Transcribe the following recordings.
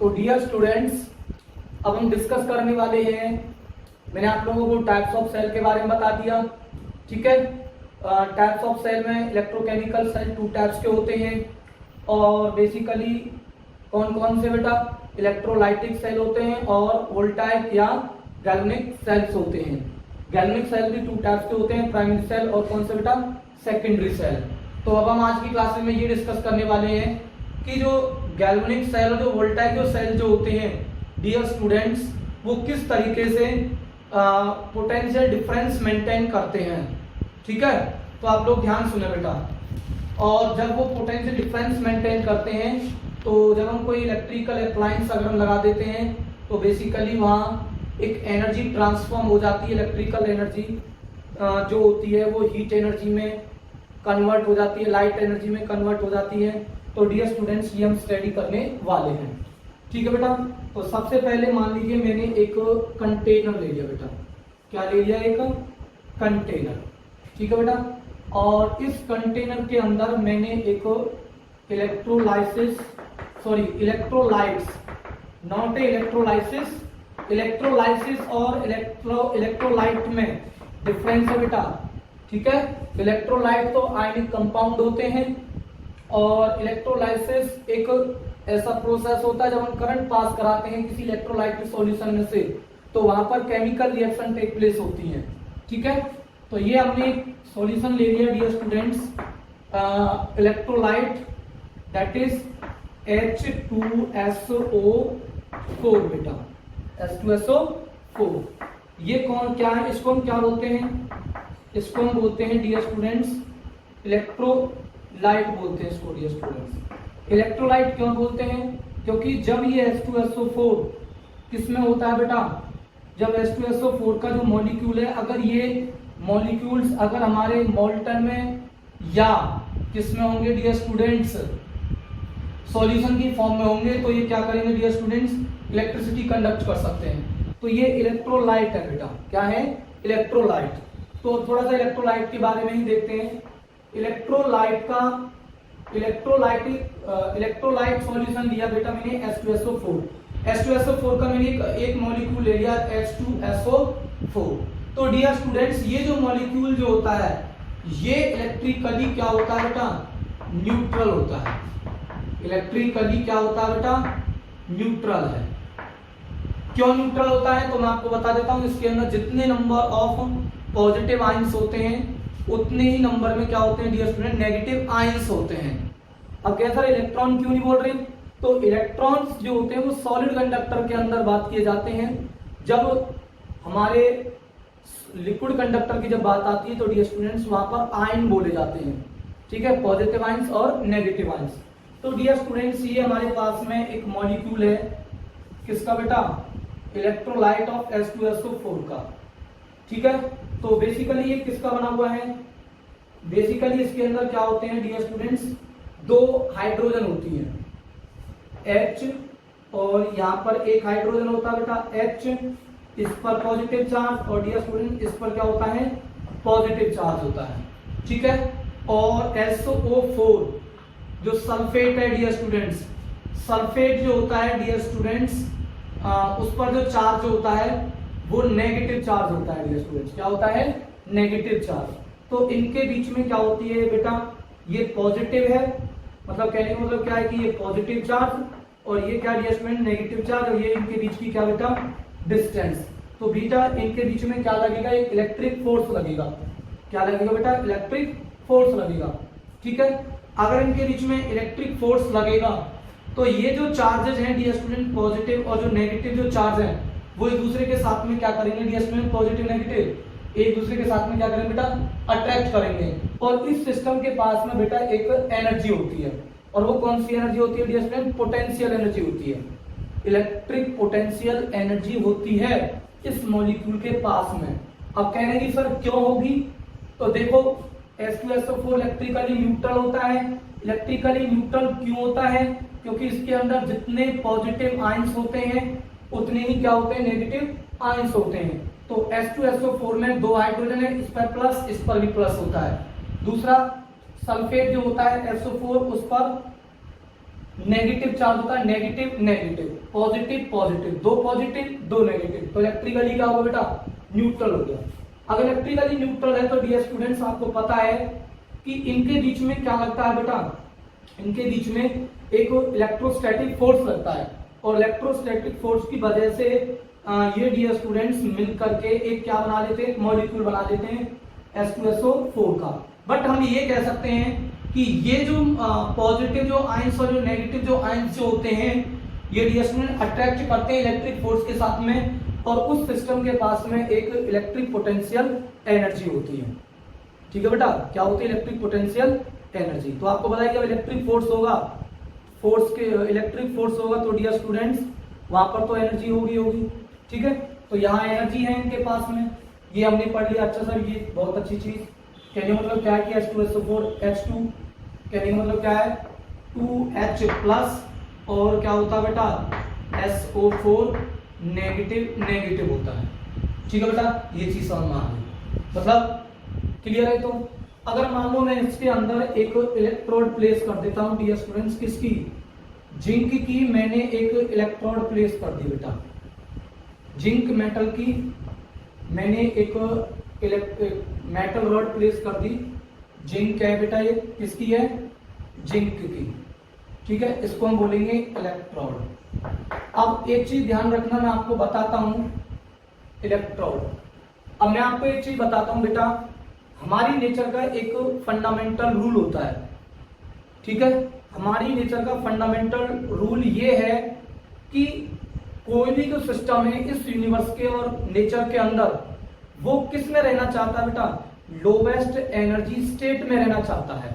तो dear students, अब हम डिस्कस करने वाले हैं, मैंने आप लोगों को टाइप्स ऑफ सेल के बारे में बता दिया। ठीक है, टाइप्स ऑफ सेल में इलेक्ट्रोकेमिकल सेल 2 टाइप्स के होते हैं और बेसिकली कौन कौन से बेटा, इलेक्ट्रोलाइटिक सेल होते हैं और वोल्टाइक या गैल्वेनिक सेल्स होते हैं। गैल्वेनिक सेल भी 2 टाइप्स के होते हैं, प्राइमरी सेल और कौन से बेटा, सेकेंडरी सेल। तो अब हम आज की क्लास में ये डिस्कस करने वाले हैं कि जो गैल्वेनिक सेल और जो वोल्टाइक जो सेल जो होते हैं डियर स्टूडेंट्स, वो किस तरीके से पोटेंशियल डिफरेंस मेंटेन करते हैं। ठीक है, तो आप लोग ध्यान सुने बेटा। और जब वो पोटेंशियल डिफरेंस मेंटेन करते हैं तो जब हम कोई इलेक्ट्रिकल अप्लायंस अगर हम लगा देते हैं तो बेसिकली वहाँ एक एनर्जी ट्रांसफॉर्म हो जाती है। इलेक्ट्रिकल एनर्जी जो होती है वो हीट एनर्जी में कन्वर्ट हो जाती है, लाइट एनर्जी में कन्वर्ट हो जाती है। तो डियर स्टूडेंट्स, ये हम स्टडी करने वाले हैं। ठीक है बेटा, तो सबसे पहले मान लीजिए मैंने एक कंटेनर ले लिया बेटा। क्या ले लिया? एक कंटेनर। ठीक है बेटा, और इस कंटेनर के अंदर मैंने एक इलेक्ट्रोलाइट्स, नॉट इलेक्ट्रोलाइसिस और इलेक्ट्रोलाइट में डिफरेंस है बेटा। ठीक है, इलेक्ट्रोलाइट तो आयनिक कंपाउंड होते हैं और इलेक्ट्रोलाइसिस एक ऐसा प्रोसेस होता है जब हम करंट पास कराते हैं किसी इलेक्ट्रोलाइट के सॉल्यूशन में से, तो वहां पर केमिकल रिएक्शन टेक प्लेस होती है। ठीक है, तो ये हमने सॉल्यूशन ले लिया dear students, electrolyte that is H2SO4 बेटा, H2SO4। ये कौन क्या है? इसको हम क्या बोलते हैं? इसको हम बोलते हैं डियर स्टूडेंट्स इलेक्ट्रोलाइट बोलते हैं इसको डियर स्टूडेंट्स। इलेक्ट्रोलाइट क्यों बोलते हैं? क्योंकि जब ये H2SO4 किसमें होता है बेटा, जब H2SO4 का जो मॉलिक्यूल है, अगर ये मॉलिक्यूल्स अगर हमारे मोल्टन में या किसमें होंगे डियर स्टूडेंट्स, सॉल्यूशन की फॉर्म में होंगे, तो ये क्या करेंगे डियर स्टूडेंट्स, इलेक्ट्रिसिटी कंडक्ट कर सकते हैं। तो ये इलेक्ट्रोलाइट है बेटा। क्या है? इलेक्ट्रोलाइट। तो थोड़ा सा इलेक्ट्रोलाइट के बारे में ही देखते हैं। इलेक्ट्रोलाइट सॉल्यूशन लिया बेटा मैंने H2SO4 का मैंने एक मॉलिक्यूल ले लिया H2SO4। तो डियर स्टूडेंट्स, ये जो मॉलिक्यूल जो होता है ये इलेक्ट्रिकली क्या होता है बेटा, न्यूट्रल होता है। इलेक्ट्रिकली क्या होता है बेटा, न्यूट्रल है। क्यों न्यूट्रल होता है तो मैं आपको बता देता हूं। इसके अंदर जितने नंबर ऑफ पॉजिटिव आयंस होते हैं उतने ही नंबर में क्या होते हैं डियर स्टूडेंट, नेगेटिव आयंस होते हैं। अब क्या सर इलेक्ट्रॉन क्यों नहीं बोल रहे? तो इलेक्ट्रॉन्स जो होते हैं वो सॉलिड कंडक्टर के अंदर बात किए जाते हैं। जब हमारे लिक्विड कंडक्टर की जब बात आती है तो डियर स्टूडेंट्स वहां पर आयन बोले जाते हैं। ठीक है, पॉजिटिव आयंस और नेगेटिव आयंस। तो डियर स्टूडेंट्स, ये हमारे पास में एक मॉलिक्यूल है किसका बेटा, इलेक्ट्रोलाइट ऑफ H2SO4 का। ठीक है, तो बेसिकली ये किसका बना हुआ है? बेसिकली इसके अंदर क्या होते हैं डियर स्टूडेंट्स, 2 हाइड्रोजन होती है, H और यहाँ पर एक हाइड्रोजन होता है बेटा H, इस पर पॉजिटिव चार्ज, और डियर स्टूडेंट इस पर क्या होता है, पॉजिटिव चार्ज होता है। ठीक है, और SO4 जो सल्फेट है डियर स्टूडेंट्स, सल्फेट जो होता है डियर स्टूडेंट्स, उस पर जो चार्ज होता है वो नेगेटिव चार्ज होता है डियर स्टूडेंट्स। क्या होता है? Negative charge. तो इनके बीच में क्या होती है बेटा, ये पॉजिटिव है, मतलब कहने का मतलब क्या है कि ये पॉजिटिव चार्ज और ये क्या डियर स्टूडेंट, नेगेटिव चार्ज, और ये इनके बीच की क्या बेटा, डिस्टेंस। तो बीटा इनके बीच में क्या लगेगा, एक इलेक्ट्रिक फोर्स लगेगा। क्या लगेगा बेटा? इलेक्ट्रिक फोर्स लगेगा। ठीक है, अगर इनके बीच में इलेक्ट्रिक फोर्स लगेगा तो ये जो चार्जेस हैं डियर स्टूडेंट, पॉजिटिव और जो नेगेटिव जो चार्ज हैं, वो एक दूसरे के साथ में क्या करेंगे डियर स्टूडेंट, पॉजिटिव नेगेटिव एक दूसरे के साथ में क्या करेंगे बेटा, अट्रैक्ट करेंगे। और इस सिस्टम के पास में बेटा एक एनर्जी होती है, और वो कौन सी एनर्जी होती है डियर स्टूडेंट, पोटेंशियल एनर्जी होती है। इलेक्ट्रिक पोटेंशियल एनर्जी होती है इस मॉलिक्यूल के पास में। अब कहने की सर क्यों होगी, तो देखो H2SO4 इलेक्ट्रिकली न्यूट्रल होता है। इलेक्ट्रिकली न्यूट्रल क्यों होता है? क्योंकि इसके अंदर जितने पॉजिटिव आयंस होते हैं उतने ही क्या होते हैं, नेगेटिव आयंस होते हैं। तो H2SO4 में 2 हाइड्रोजन है, इस पर प्लस, इस पर भी प्लस होता है। दूसरा सल्फेट जो होता है SO4, उस पर नेगेटिव चार्ज होता है, नेगेटिव नेगेटिव, पॉजिटिव पॉजिटिव, दो पॉजिटिव दो नेगेटिव, तो इलेक्ट्रिकली क्या होगा बेटा, न्यूट्रल हो गया। अगर इलेक्ट्रिकली न्यूट्रल है तो डियर स्टूडेंट्स आपको पता है कि इनके बीच में क्या लगता है बेटा, इनके बीच में एक इलेक्ट्रोस्टैटिक फोर्स लगता है, और इलेक्ट्रोस्टैटिक फोर्स की वजह से ये डियर स्टूडेंट्स मिल करके एक क्या बना लेते हैं, मॉलिक्यूल बना लेते हैं H2SO4 का। बट हम ये कह सकते हैं कि ये जो पॉजिटिव जो आयंस और जो नेगेटिव जो आयंस जो होते हैं, ये डियर स्टूडेंट अट्रैक्ट करते हैं इलेक्ट्रिक फोर्स के साथ में, और उस सिस्टम के पास में एक इलेक्ट्रिक पोटेंशियल एनर्जी होती है। ठीक है बेटा, क्या होती है, इलेक्ट्रिक पोटेंशियल एनर्जी। तो आपको बताया कि इलेक्ट्रिक फोर्स होगा, फोर्स के इलेक्ट्रिक फोर्स होगा तो डियर स्टूडेंट्स वहां पर तो एनर्जी होगी। ठीक है, तो यहाँ एनर्जी है इनके पास में, ये हमने पढ़ लिया। अच्छा सर, ये बहुत अच्छी चीज, कहने का मतलब क्या है कि H2SO4 H2, कहने का मतलब क्या है 2H प्लस, और क्या होता है बेटा SO4 नेगेटिव नेगेटिव होता है। ठीक है बेटा, ये चीज समझ में आ गई, मतलब क्लियर है। तो अगर मान लो मैं इसके अंदर एक इलेक्ट्रोड प्लेस कर देता हूं डियर स्टूडेंट्स, किसकी, जिंक की, मैंने एक इलेक्ट्रोड प्लेस कर दी बेटा, जिंक मेटल की मैंने एक मेटल रॉड प्लेस कर दी। जिंक है बेटा, ये किसकी है, जिंक की। ठीक है, इसको हम बोलेंगे इलेक्ट्रोड। अब एक चीज ध्यान रखना, मैं आपको बताता हूं इलेक्ट्रोड। अब मैं आपको एक चीज बताता हूं बेटा, हमारी नेचर का एक फंडामेंटल रूल होता है। ठीक है, हमारी नेचर का फंडामेंटल रूल ये है कि कोई भी जो सिस्टम है इस यूनिवर्स के और नेचर के अंदर, वो किस में रहना चाहता है बेटा, लोवेस्ट एनर्जी स्टेट में रहना चाहता है,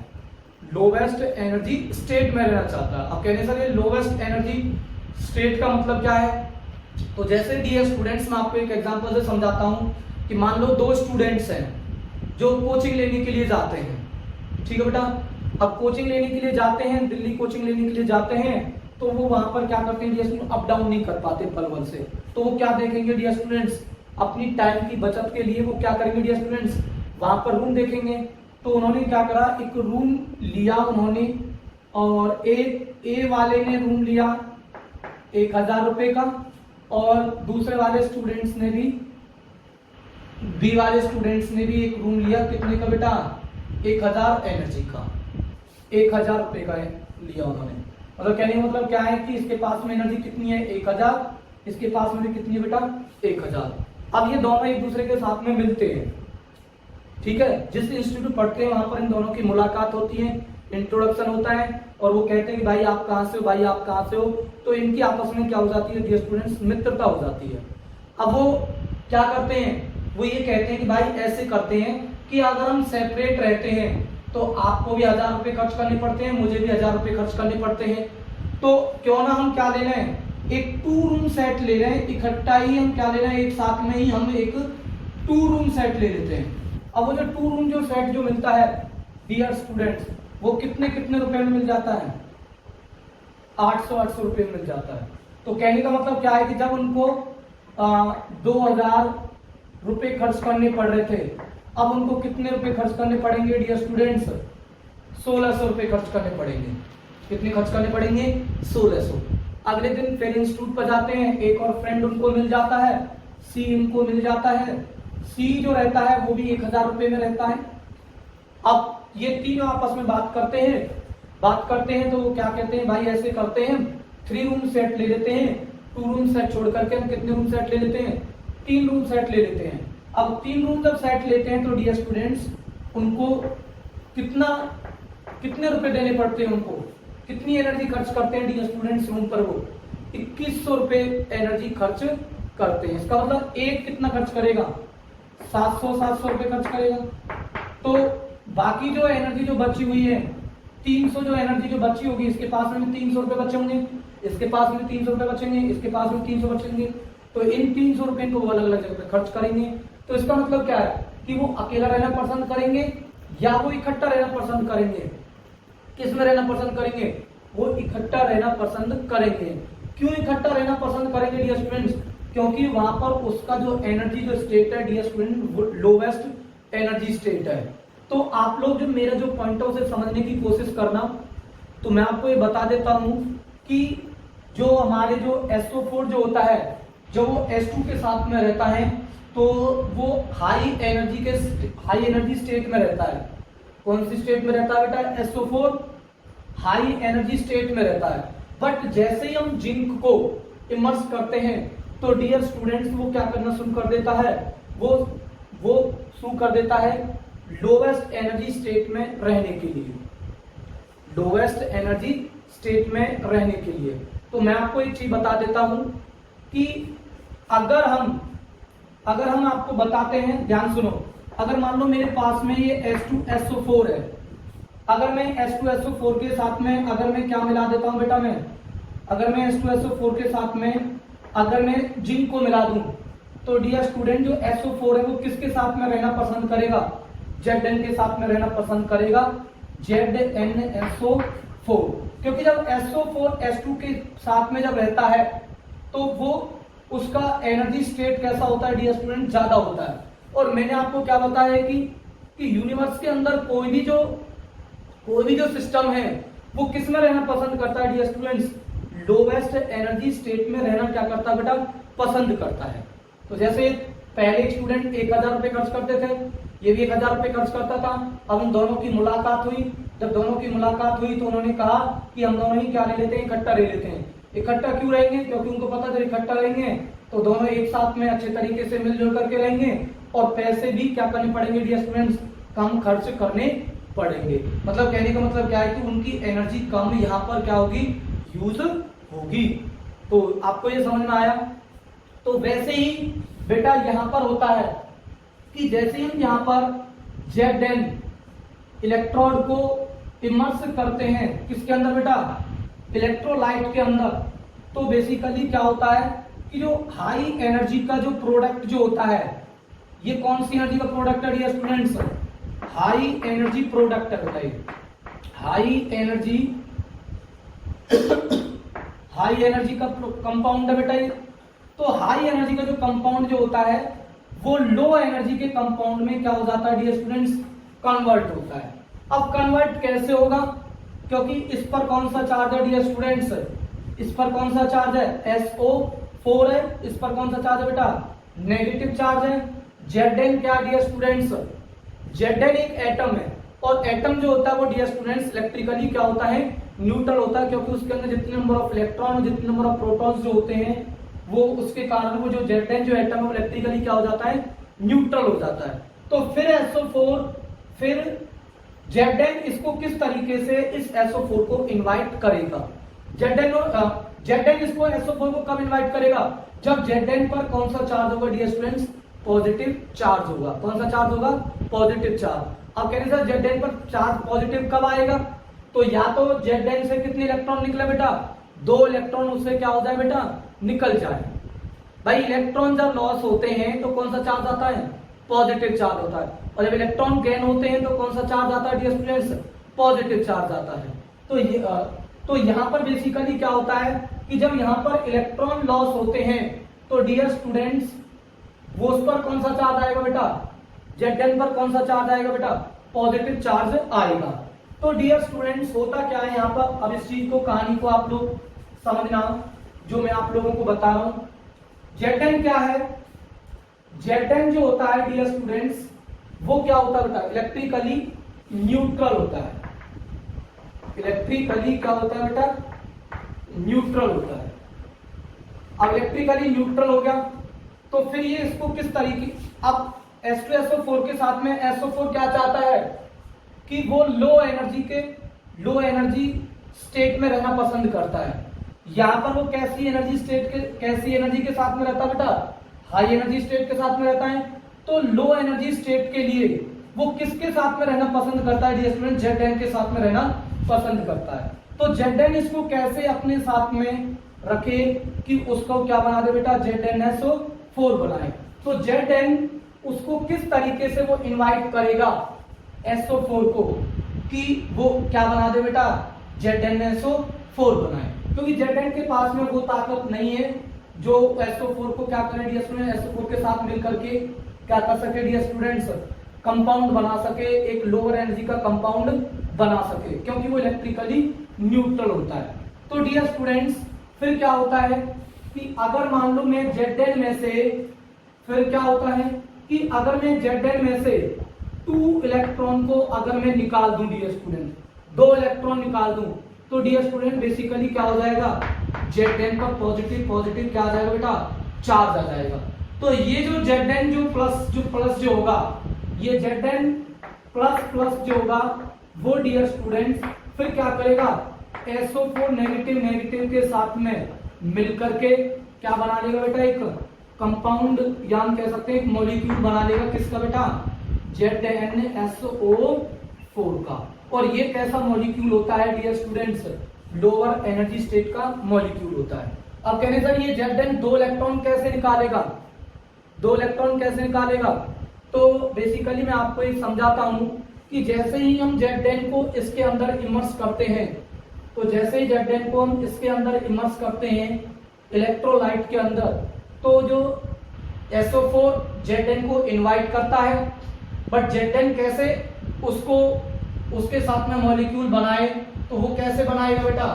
लोवेस्ट एनर्जी स्टेट में रहना चाहता है। अब कहने सर ये लोवेस्ट एनर्जी स्टेट का मतलब क्या है, तो जैसे डियर स्टूडेंट्स मैं आपको एक एग्जांपल से समझाता हूं कि मान लो दो स्टूडेंट्स हैं जो कोचिंग लेने के लिए जाते हैं। ठीक है बेटा, अब कोचिंग लेने के लिए जाते हैं, दिल्ली कोचिंग लेने के लिए जाते हैं, तो वो वहां पर क्या करते हैं डियर स्टूडेंट, अप डाउन नहीं कर पाते पलवल से, तो वो क्या देखेंगे डियर स्टूडेंट्स, अपनी टाइम की बचत के लिए वो क्या करेंगे डियर स्टूडेंट्स, वहां पर रूम देखेंगे। तो उन्होंने क्या करा, एक रूम लिया उन्होंने, और ए वाले ने रूम लिया 1000 रुपए का, और दूसरे वाले स्टूडेंट्स ने भी, बी वाले स्टूडेंट्स ने भी एक रूम लिया, कितने का बेटा, 1000 एनर्जी का, 1000 रुपए का लिया उन्होंने। मतलब कहने का मतलब क्या है कि इसके पास में एनर्जी कितनी है 1000, इसके पास में भी कितनी है बेटा 1000। अब ये दोनों एक दूसरे के साथ में मिलते हैं। ठीक है, जिस इंस्टीट्यूट पढ़ते हैं वहां पर इन दोनों की मुलाकात होती है, इंट्रोडक्शन होता है, और वो कहते हैं कि भाई आप कहाँ से हो, भाई आप कहाँ से हो, तो इनकी आपस में क्या हो जाती है डियर स्टूडेंट्स, मित्रता हो जाती है। अब वो क्या करते हैं, वो ये कहते हैं कि भाई ऐसे करते हैं कि अगर हम सेपरेट रहते हैं तो आपको भी 1000 रुपए खर्च करने पड़ते हैं, मुझे भी 1000 रुपए खर्च करने पड़ते हैं, तो क्यों ना हम क्या ले रहे हैं, एक 2 रूम सेट ले रहे हैं, इकट्ठा ही हम क्या ले रहे हैं, एक साथ में ही हम एक 2 रूम सेट ले लेते हैं। अब वो जो 2 रूम जो सेट जो मिलता है डियर स्टूडेंट्स, वो कितने कितने रुपए में मिल जाता है, 800 रुपए में मिल जाता है। तो कहने का मतलब क्या है कि जब उनको 2000 रुपए खर्च करने पड़ रहे थे, अब उनको कितने रुपए खर्च करने पड़ेंगे डियर स्टूडेंट्स, 1600 रुपए खर्च करने पड़ेंगे। कितने खर्च करने पड़ेंगे, 1600। अगले दिन फिर इंस्टीट्यूट पर जाते हैं, एक और फ्रेंड उनको मिल जाता है, सी उनको मिल जाता है, सी जो रहता है वो भी 1000 रुपए में रहता है। अब ये तीनों आपस में बात करते हैं तो वो क्या कहते हैं, भाई ऐसे करते हैं 3 रूम सेट ले लेते हैं, 2 रूम सेट छोड़ करके हम कितने रूम सेट ले लेते हैं, 3 रूम सेट ले लेते हैं। अब 3 रूम जब सेट लेते हैं तो डियर स्टूडेंट्स उनको कितने रुपए देने पड़ते हैं, उनको कितनी एनर्जी खर्च करते हैं डियर स्टूडेंट्स रूम पर, वो 2100 रुपए एनर्जी खर्च करते हैं। इसका मतलब एक कितना खर्च करेगा, 700 रुपए खर्च करेगा। तो बाकी जो एनर्जी जो बची हुई है 300 जो एनर्जी जो बची होगी, इसके पास में 300 रुपए बचे होंगे, इसके पास में 300 रुपए बचेंगे, इसके पास में 300 बचेंगे, तो इन 300 रुपए को वो अलग अलग जगह पे खर्च करेंगे। तो इसका मतलब क्या है कि वो अकेला रहना पसंद करेंगे या वो इकट्ठा रहना पसंद करेंगे। किस में रहना पसंद करेंगे, वो इकट्ठा रहना पसंद करेंगे। क्यों इकट्ठा रहना पसंद करेंगे डियर स्टूडेंट्स, क्योंकि वहां पर उसका जो एनर्जी जो स्टेट है dear student lowest energy state है। तो आप लोग जो मेरा जो पॉइंट है उसे समझने की कोशिश करना तो मैं आपको ये बता देता हूं कि जो हमारे जो SO4 जो होता है, जब वो H2 के साथ में रहता है तो वो हाई एनर्जी स्टेट में रहता है। कौन सी स्टेट में रहता है बेटा? SO4 हाई एनर्जी स्टेट में रहता है। बट जैसे ही हम जिंक को इमर्स करते हैं तो डियर स्टूडेंट्स वो क्या करना शुरू कर देता है, वो शुरू कर देता है लोवेस्ट एनर्जी स्टेट में रहने के लिए, लोवेस्ट एनर्जी स्टेट में रहने के लिए। तो मैं आपको एक चीज बता देता हूं कि अगर हम आपको बताते हैं, ध्यान सुनो, अगर मान लो मेरे पास में ये H2SO4 है, अगर मैं H2SO4 के साथ में अगर मैं क्या मिला देता हूं बेटा, अगर मैं H2SO4 के साथ में अगर मैं जिंक को मिला दूं तो डियर स्टूडेंट जो SO4 है वो किसके साथ में रहना पसंद करेगा? Zn के साथ में रहना पसंद करेगा, ZnSO4। क्योंकि जब SO4 H2 के साथ में जब रहता है तो वो उसका एनर्जी स्टेट कैसा होता है डियर स्टूडेंट? ज्यादा होता है। और मैंने आपको क्या बताया कि यूनिवर्स के अंदर कोई भी जो सिस्टम है वो किस में रहना पसंद करता है dear students? Lowest energy state में रहना क्या करता है बेटा? पसंद करता है। तो जैसे पहले एक स्टूडेंट 1000 रुपए खर्च करते थे, ये भी 1000 रुपए खर्च करता था। अब उन दोनों की मुलाकात हुई, जब दोनों की मुलाकात हुई तो उन्होंने कहा कि हम दोनों ही क्या ले लेते हैं? इकट्ठा ले लेते हैं। इकट्ठा क्यों रहेंगे? क्योंकि उनको पता जब इकट्ठा रहेंगे तो दोनों एक साथ में अच्छे तरीके से मिलजुल करके रहेंगे और पैसे भी क्या करने पड़ेंगे डियर स्टूडेंट्स? कम खर्च करने पड़ेंगे। मतलब कहने का मतलब क्या है कि उनकी एनर्जी कम यहाँ पर क्या होगी? यूज होगी। तो आपको ये समझ में आया? तो वैसे ही बेटा यहाँ पर होता है कि जैसे हम यहाँ पर Zn इलेक्ट्रोड को इमर्स करते हैं किसके अंदर बेटा? इलेक्ट्रोलाइट के अंदर। तो बेसिकली क्या होता है कि जो हाई एनर्जी का जो प्रोडक्ट जो होता है, ये कौन सी एनर्जी का प्रोडक्ट है dear students? High energy product है। बताइए, हाई एनर्जी का कंपाउंड है बेटा ये। तो हाई एनर्जी का जो कंपाउंड जो होता है वो लो एनर्जी के कंपाउंड में क्या हो जाता है डियर स्टूडेंट्स? कन्वर्ट होता है। अब कन्वर्ट कैसे होगा? क्योंकि इस पर कौन सा चार्ज है डियर स्टूडेंट्स? इस पर कौन सा चार्ज है? SO4 है। इस पर कौन सा चार्ज है बेटा? नेगेटिव चार्ज है। Zn क्या डियर स्टूडेंट्स? Zn एक एटम है और एटम जो होता है वो डियर स्टूडेंट्स इलेक्ट्रिकली क्या होता है? न्यूट्रल होता है। क्योंकि उसके अंदर जितने नंबर ऑफ इलेक्ट्रॉन और जितने नंबर ऑफ प्रोटॉन्स जो होते हैं वो उसके कारण वो जो Zn जो एटम है इलेक्ट्रिकली क्या हो जाता है? न्यूट्रल हो जाता है। तो फिर SO4 फिर Zn इसको किस तरीके से इस SO4 को इनवाइट करेगा? Zn इसको SO4 को कब इनवाइट करेगा? जब Zn पर कौन सा चार्ज होगा डियर स्टूडेंट्स? पॉजिटिव चार्ज होगा। कौन सा चार्ज होगा? Positive charge. अब कहने सर Zn पर चार्ज पॉजिटिव कब आएगा? तो या तो Zn से कितने इलेक्ट्रॉन निकले बेटा? 2 इलेक्ट्रॉन उससे क्या हो जाए बेटा? निकल जाए। भाई इलेक्ट्रॉन जब लॉस होते हैं तो कौन सा चार्ज आता है? पॉजिटिव चार्ज होता है। और जब इलेक्ट्रॉन गेन होते हैं तो कौन सा चार्ज आता है डियर स्टूडेंट्स? पॉजिटिव चार्ज आता है। तो यहाँ पर बेसिकली क्या होता है कि जब यहाँ पर इलेक्ट्रॉन लॉस होते हैं तो डियर स्टूडेंट्स वो उस पर कौन सा चार्ज आएगा बेटा? Zn पर कौन सा चार्ज आएगा बेटा? पॉजिटिव चार्ज आएगा। तो डियर स्टूडेंट्स होता क्या है यहाँ पर? अब इस चीज को कहानी को आप लोग समझना जो मैं आप लोगों को बता रहा हूं। Zn क्या है? Zn जो होता है डियर स्टूडेंट्स वो क्या होता है बेटा? इलेक्ट्रिकली न्यूट्रल होता है। इलेक्ट्रिकली क्या होता है बेटा? न्यूट्रल होता है। अब इलेक्ट्रिकली न्यूट्रल हो गया तो फिर ये इसको किस तरीके, अब H2SO4 के साथ में SO4 क्या चाहता है कि वो लो एनर्जी स्टेट में रहना पसंद करता है। यहां पर वो कैसी एनर्जी के साथ में रहता है बेटा? हाई एनर्जी स्टेट के साथ में रहता है। तो लो एनर्जी स्टेट के लिए वो किसके साथ में रहना पसंद करता है डियर स्टूडेंट? Zn के साथ में रहना पसंद करता है। तो Zn इसको कैसे अपने साथ में रखे कि उसको क्या बना दे बेटा? ZnSO4 बनाए। तो Zn उसको किस तरीके से वो इनवाइट करेगा SO4 को कि वो क्या बना दे बेटा? ZnSO4 बनाए। क्योंकि Zn के पास में वो ताकत नहीं है जो SO4 को क्या करे डियर स्टूडेंट? SO4 के साथ मिल करके क्या कर सके डियर स्टूडेंट्स? कंपाउंड बना सके, एक लोअर एनर्जी का कंपाउंड बना सके, क्योंकि वो इलेक्ट्रिकली न्यूट्रल होता है। तो डियर स्टूडेंट्स फिर क्या होता है कि अगर मान लो मैं Zn में से, फिर क्या होता है कि अगर मैं Zn में से 2 इलेक्ट्रॉन को अगर मैं निकाल दूं डियर स्टूडेंट, 2 इलेक्ट्रॉन निकाल दूं, तो डियर स्टूडेंट बेसिकली क्या हो जाएगा, Zn का पॉजिटिव पॉजिटिव क्या आ जाएगा बेटा, चार्ज आ जाएगा। तो ये जो Zn जो प्लस जो होगा, ये Zn प्लस जो होगा वो डियर स्टूडेंट्स फिर क्या करेगा, SO4 नेगेटिव के साथ में मिलकर के क्या बना लेगा बेटा, एक कंपाउंड या हम कह सकते हैं एक मॉलिक्यूल बना लेगा, किसका बेटा, ZnSO4 का। और ये कैसा मॉलिक्यूल होता है dear students, lower energy state का मॉलिक्यूल होता है। अब कहने सर ये Zn 2 इलेक्ट्रॉन कैसे निकालेगा, 2 इलेक्ट्रॉन कैसे निकालेगा, तो बेसिकली मैं आपको एक समझाता हूं कि जैसे ही हम Zn को इसके अंदर इमर्स करते हैं, तो जैसे ही Zn को हम इसके अंदर इमर्स करते हैं इलेक्ट्रोलाइट के अंदर, तो जो SO4 Zn को इनवाइट करता है, बट Zn कैसे उसको उसके साथ में मॉलिक्यूल बनाए, तो वो कैसे बनाएगा बेटा,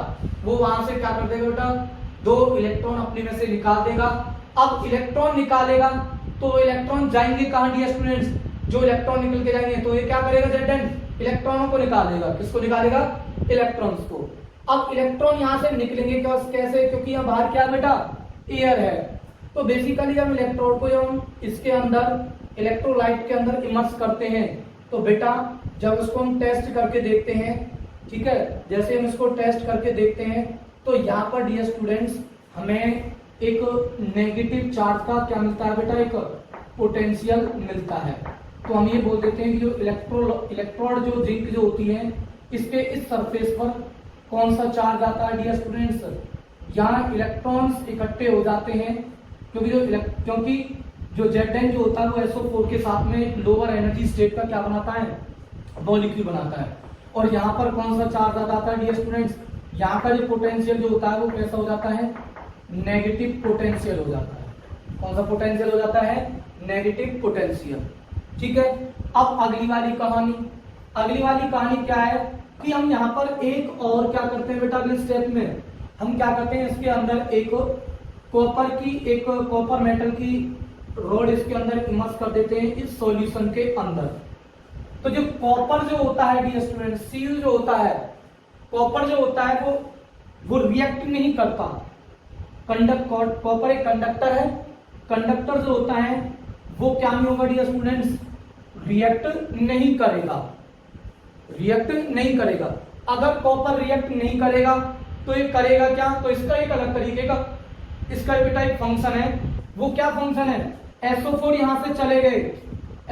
वो वहां से क्या कर देगा बेटा, 2 इलेक्ट्रॉन अपने में से निकाल देगा। अब इलेक्ट्रॉन निकालेगा तो इलेक्ट्रॉन जाएंगे कहां डियर स्टूडेंट्स, जो इलेक्ट्रॉन निकल के जाएंगे, तो ये क्या करेगा Zn, इलेक्ट्रॉनों को निकालेगा, किसको निकालेगा, इलेक्ट्रॉन्स को। अब इलेक्ट्रॉन यहां से निकलेंगे कैसे, क्योंकि यहाँ बाहर क्या बेटा, एयर है। तो बेसिकली हम इलेक्ट्रोड को जब हम इसके अंदर इलेक्ट्रोलाइट के अंदर इमर्स करते हैं, तो बेटा जब उसको हम टेस्ट करके देखते हैं, ठीक है, जैसे हम इसको टेस्ट करके देखते हैं, तो यहाँ पर डियर स्टूडेंट्स हमें एक नेगेटिव चार्ज का क्या मिलता है बेटा, एक पोटेंशियल मिलता है। तो हम ये बोल देते हैं कि जो इलेक्ट्रोड जो जिंक जो होती है, इसके इस सरफेस पर कौन सा चार्ज आता है डियर स्टूडेंट्स, यहाँ इलेक्ट्रॉन्स इकट्ठे हो जाते हैं, क्योंकि जो Zn जो होता है वो SO4 के साथ में लोअर एनर्जी स्टेट का क्या बनाता है, मॉलिक्यूल बनाता है। और यहाँ पर कौन सा चार्ज आ जाता है डियर स्टूडेंट्स, यहाँ का जो पोटेंशियल जो होता है वो कैसा हो जाता है, नेगेटिव पोटेंशियल हो जाता है। कौन सा पोटेंशियल हो जाता है, नेगेटिव पोटेंशियल। ठीक है, अब अगली वाली कहानी क्या है कि हम यहाँ पर एक और क्या करते हैं बेटा, अगले स्टेप में हम क्या करते हैं, इसके अंदर एक कॉपर मेटल की रॉड इसके अंदर इमर्स कर देते हैं इस सॉल्यूशन के अंदर। तो जो कॉपर जो होता है डियर स्टूडेंट, सील जो होता है, कॉपर जो होता है वो रिएक्ट नहीं करता। कॉपर एक कंडक्टर है, कंडक्टर जो होता है वो क्या नहीं होगा डियर स्टूडेंट्स, रिएक्ट नहीं करेगा। अगर कॉपर रिएक्ट नहीं करेगा तो ये करेगा क्या, तो इसका एक अलग तरीके का इसका बेटा एक फंक्शन है। वो क्या फंक्शन है, SO4 यहां से चले गए,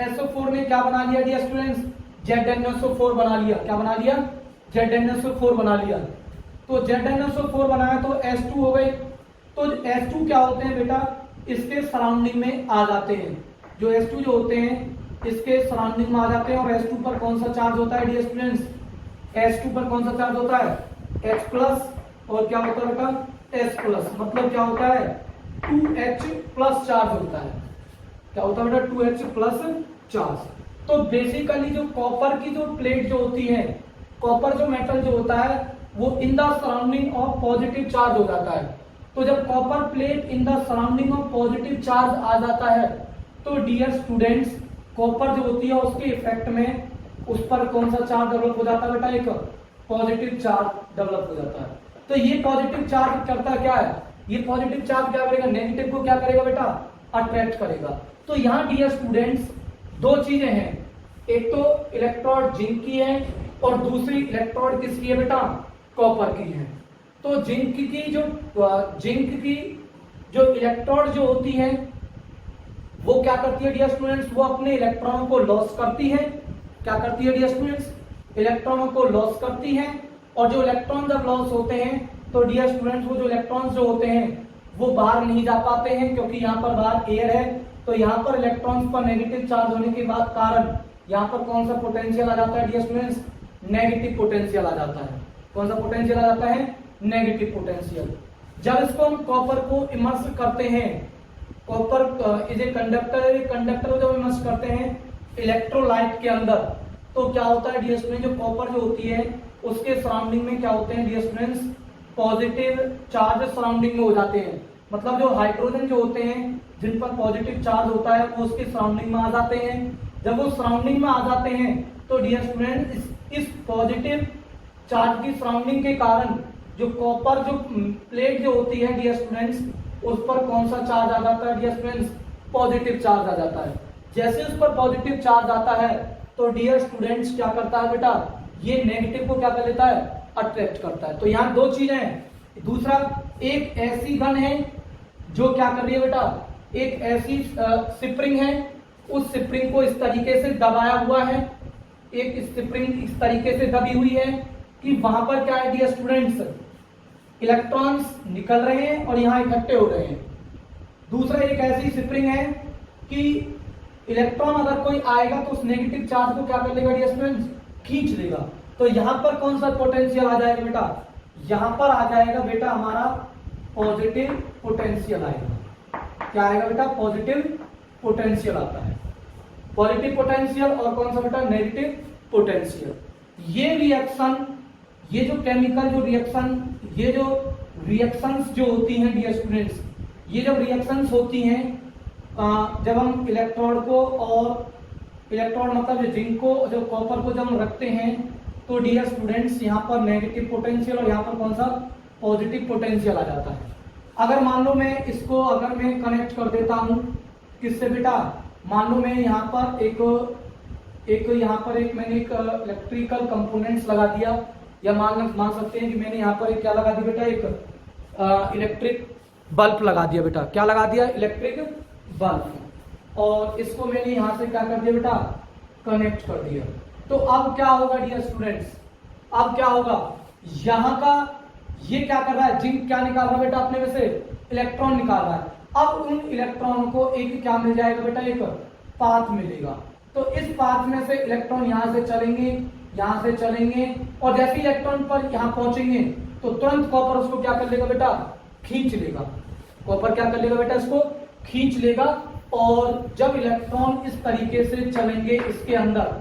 SO4 ने क्या बना लिया डियर स्टूडेंट्स, ZnSO4 बना लिया। क्या बना लिया, ZnSO4 बना लिया। तो ZnSO4 बनाया तो S2 हो गए। तो S2 क्या होते हैं बेटा, इसके सराउंडिंग में आ जाते हैं। जो S2 जो होते हैं इसके सराउंडिंग में आ जाते हैं। और S2 पर कौन सा चार्ज होता है डियर स्टूडेंट्स, S2 पर कौन सा चार्ज होता है, H प्लस, और क्या होता है बेटा, S प्लस। मतलब क्या होता है, 2H प्लस चार्ज होता है। क्या होता है बेटा, 2H प्लस चार्ज। तो बेसिकली जो कॉपर की जो प्लेट जो होती है, कॉपर जो मेटल जो होता है वो in the surrounding of positive charge हो जाता है। तो जब copper plate in the surrounding of positive charge आ जाता है, तो डियर स्टूडेंट्स कॉपर जो होती है उसके इफेक्ट में उस पर कौन सा चार्ज डेवलप हो जाता है बेटा, एक पॉजिटिव चार्ज डेवलप हो जाता है। तो ये पॉजिटिव चार्ज करता क्या है, ये पॉजिटिव चार्ज क्या करेगा, नेगेटिव को क्या करेगा बेटा, अट्रैक्ट करेगा। तो यहाँ डियर स्टूडेंट्स 2 चीजें हैं, एक तो इलेक्ट्रोड जिंक की है और दूसरी इलेक्ट्रोड किसकी है बेटा, कॉपर की है। तो जिंक की जो इलेक्ट्रोड जो होती है वो क्या करती है डियर स्टूडेंट्स, वो अपने इलेक्ट्रॉनों को लॉस करती है। क्या करती है डियर स्टूडेंट्स, इलेक्ट्रॉनों को लॉस करती है। और जो इलेक्ट्रॉन जब लॉस होते हैं तो डियर स्टूडेंट्स वो जो इलेक्ट्रॉन्स जो होते हैं वो बाहर नहीं जा पाते हैं, क्योंकि यहाँ पर बाहर एयर है। तो यहाँ पर इलेक्ट्रॉन्स पर नेगेटिव चार्ज होने के बाद कारण यहाँ पर कौन सा पोटेंशियल आ जाता है डियर स्टूडेंट्स, नेगेटिव पोटेंशियल आ जाता है। कौन सा पोटेंशियल आ जाता है, नेगेटिव पोटेंशियल। जब इसको हम कॉपर को इमर्स करते हैं, copper is a conductor, conductor को जब इमर्स करते हैं इलेक्ट्रोलाइट के अंदर, तो क्या होता है डियर स्टूडेंट, जो कॉपर जो होती है उसके सराउंडिंग में क्या होते हैं dear students, positive charge surrounding में हो जाते हैं। मतलब जो हाइड्रोजन जो होते हैं जिन पर पॉजिटिव चार्ज होता है वो उसके सराउंडिंग में आ जाते हैं। जब वो सराउंडिंग में आ जाते हैं तो डियर स्टूडेंट इस पॉजिटिव चार्ज की सराउंडिंग के कारण जो कॉपर जो प्लेट जो होती है डियर स्टूडेंट्स, उस पर कौन सा चार्ज आ जाता है डियर स्टूडेंट्स, पॉजिटिव चार्ज आ जाता है। जैसे उस पर पॉजिटिव चार्ज आता है तो डियर स्टूडेंट्स क्या करता है बेटा, ये नेगेटिव को क्या कर लेता है, अट्रैक्ट करता है। तो यहाँ दो चीजें हैं। दूसरा, एक ऐसी गन है जो क्या कर रही है बेटा, एक ऐसी स्प्रिंग है, उस स्प्रिंग को इस तरीके से दबाया हुआ है, एक स्प्रिंग इस तरीके से दबी हुई है कि वहां पर क्या है डियर स्टूडेंट्स, इलेक्ट्रॉन्स निकल रहे हैं और यहाँ इकट्ठे हो रहे हैं। दूसरा, एक ऐसी स्प्रिंग है कि इलेक्ट्रॉन अगर कोई आएगा तो उस नेगेटिव चार्ज को क्या कर लेगा डियर स्टूडेंट्स, खींच लेगा। तो यहां पर कौन सा पोटेंशियल आ जाएगा बेटा, यहां पर आ जाएगा बेटा हमारा पॉजिटिव पोटेंशियल आएगा। क्या आएगा बेटा, पॉजिटिव पोटेंशियल आता है। पॉजिटिव पोटेंशियल और कौन सा बेटा, नेगेटिव पोटेंशियल। ये रिएक्शन, ये जो केमिकल जो रिएक्शन, ये जो रिएक्शंस जो होती हैं डियर स्टूडेंट्स, ये जब रिएक्शंस होती हैं जब हम इलेक्ट्रोड को और इलेक्ट्रोड मतलब जिंक को जो कॉपर को जब हम रखते हैं तो डियर स्टूडेंट्स यहाँ पर नेगेटिव पोटेंशियल और यहाँ पर कौन सा, पॉजिटिव पोटेंशियल आ जाता है। अगर मान लो मैं इसको अगर मैं कनेक्ट कर देता हूँ किससे बेटा, मान लो मैं यहाँ पर मैंने एक इलेक्ट्रिकल कंपोनेंट्स लगा दिया, या मान सकते हैं कि मैंने यहाँ पर एक क्या लगा दिया बेटा, एक इलेक्ट्रिक बल्ब लगा दिया बेटा। क्या लगा दिया, इलेक्ट्रिक बल्ब। और इसको मैंने यहां से क्या कर दिया बेटा, कनेक्ट कर दिया। तो अब क्या होगा डियर स्टूडेंट्स, अब क्या होगा, यहां का ये क्या कर रहा है, जिंक क्या निकाल रहा है बेटा, अपने में से इलेक्ट्रॉन निकाल रहा है। अब उन इलेक्ट्रॉनों को एक क्या मिल जाएगा बेटा, एक पाथ मिलेगा। तो इस पाथ में से इलेक्ट्रॉन यहां से चलेंगे, यहां से चलेंगे, और जैसे इलेक्ट्रॉन पर यहां पहुंचेंगे तो तुरंत कॉपर उसको क्या कर लेगा बेटा, खींच लेगा। कॉपर क्या कर लेगा बेटा, इसको खींच लेगा। और जब इलेक्ट्रॉन इस तरीके से चलेंगे इसके अंदर,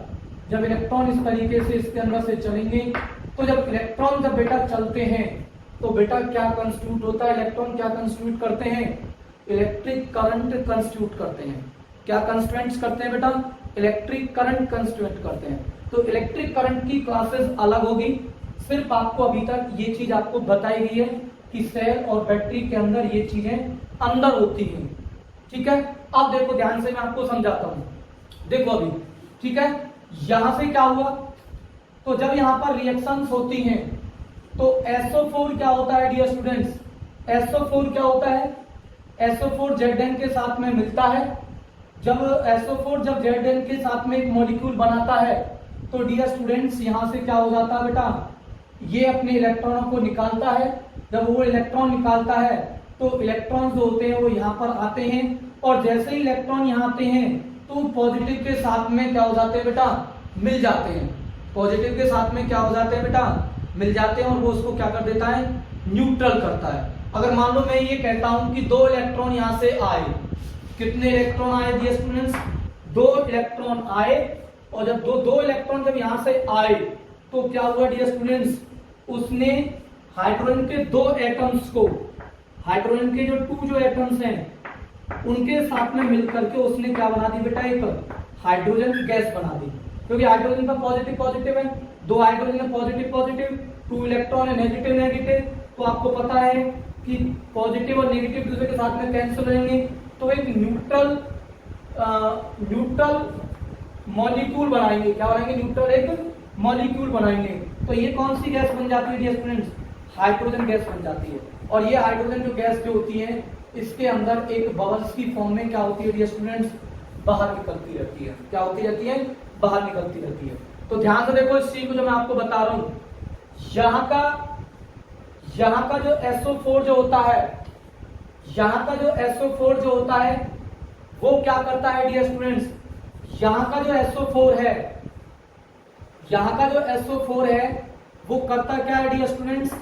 जब इलेक्ट्रॉन इस तरीके से इसके अंदर से चलेंगे, तो जब इलेक्ट्रॉन जब बेटा चलते हैं तो बेटा क्या कंस्टिट्यूट होता है, इलेक्ट्रॉन क्या कंस्टिट्यूट करते हैं, इलेक्ट्रिक करंट कंस्टिट्यूट करते हैं। क्या कंस्टिट्यूट करते हैं बेटा, इलेक्ट्रिक करंट कंस्टिट्यूट करते हैं। तो इलेक्ट्रिक करंट की क्लासेस अलग होगी, सिर्फ आपको अभी तक ये चीज आपको बताई गई है कि सेल और बैटरी के अंदर ये चीजें अंदर होती हैं, ठीक है। अब देखो ध्यान से मैं आपको समझाता हूं, देखो अभी, ठीक है। यहां से क्या हुआ, तो जब यहां पर रिएक्शंस होती हैं तो SO4 क्या होता है डियर स्टूडेंट्स, SO4 क्या होता है, SO4 Zn के साथ में मिलता है। जब SO4 जब Zn के साथ में एक मॉलिक्यूल बनाता है तो डियर स्टूडेंट्स यहां से क्या हो जाता है बेटा, ये अपने इलेक्ट्रॉनों को निकालता है। जब वो इलेक्ट्रॉन निकालता है तो इलेक्ट्रॉन जो होते हैं वो यहाँ पर आते हैं, और जैसे ही इलेक्ट्रॉन यहाँ आते हैं तो पॉजिटिव के साथ में क्या हो जाते हैं बेटा, मिल जाते हैं। पॉजिटिव के साथ में क्या हो जाते हैं बेटा, मिल जाते हैं, और वो उसको क्या कर देता है, न्यूट्रल करता है। अगर मान लो मैं ये कहता हूं कि 2 इलेक्ट्रॉन यहाँ से आए, कितने इलेक्ट्रॉन आए डियर स्टूडेंट्स, 2 इलेक्ट्रॉन आए, और जब दो इलेक्ट्रॉन जब यहाँ से आए तो क्या हुआ डियर स्टूडेंट्स, उसने हाइड्रोजन के 2 एटम्स को, हाइड्रोजन के जो 2 जो एटम्स हैं उनके साथ में मिलकर के उसने क्या बना दी बेटा, एक हाइड्रोजन गैस बना दी। क्योंकि हाइड्रोजन का पॉजिटिव पॉजिटिव है, 2 हाइड्रोजन है पॉजिटिव पॉजिटिव, 2 इलेक्ट्रॉन है नेगेटिव नेगेटिव। तो आपको पता है कि पॉजिटिव और नेगेटिव दूसरे के साथ में कैंसिल रहेंगे, तो एक न्यूट्रल मॉलिक्यूल बनाएंगे। क्या बनाएंगे, न्यूट्रल एक मॉलिक्यूल बनाएंगे। तो ये कौन सी गैस बन जाती है डियर स्टूडेंट्स, हाइड्रोजन गैस बन जाती है। और ये हाइड्रोजन जो गैस जो होती है इसके अंदर एक बबल्स की फॉर्म में क्या होती है डियर स्टूडेंट्स, बाहर निकलती रहती है। क्या होती रहती है, बाहर निकलती रहती है। तो ध्यान से देखो इस चीज को जो मैं आपको बता रहा हूं, यहाँ का जो SO4 जो होता है, यहाँ का जो SO4 जो होता है वो क्या करता है डियर स्टूडेंट्स, यहाँ का जो SO4 है, यहाँ का जो SO4 है वो करता क्या है डियर स्टूडेंट्स,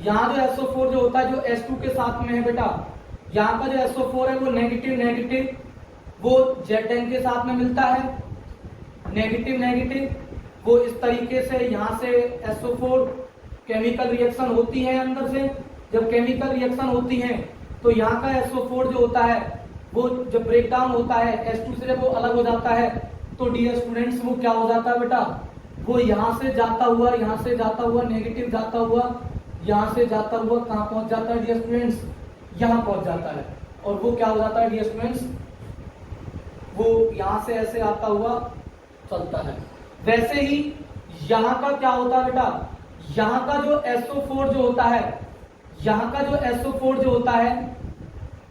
यहाँ जो SO4 जो होता है जो H2 के साथ में है बेटा, यहाँ का जो SO4 है वो नेगेटिव नेगेटिव वो Zn के साथ में मिलता है, नेगेटिव नेगेटिव वो इस तरीके से यहाँ से SO4 केमिकल रिएक्शन होती है अंदर से। जब केमिकल रिएक्शन होती है तो यहाँ का SO4 जो होता है वो जब ब्रेक डाउन होता है H2 से जब वो अलग हो जाता है तो डियर स्टूडेंट्स वो क्या हो जाता है बेटा, वो यहाँ से जाता हुआ नेगेटिव जाता हुआ यहाँ से जाता हुआ कहाँ पहुंच जाता है डियर स्टूडेंट्स, यहाँ पहुंच जाता है। और वो क्या हो जाता है डियर स्टूडेंट्स, वो यहाँ से ऐसे आता हुआ चलता है। वैसे ही यहाँ का क्या होता है बेटा, यहाँ का जो SO4 जो होता है, यहाँ का जो SO4 जो होता है,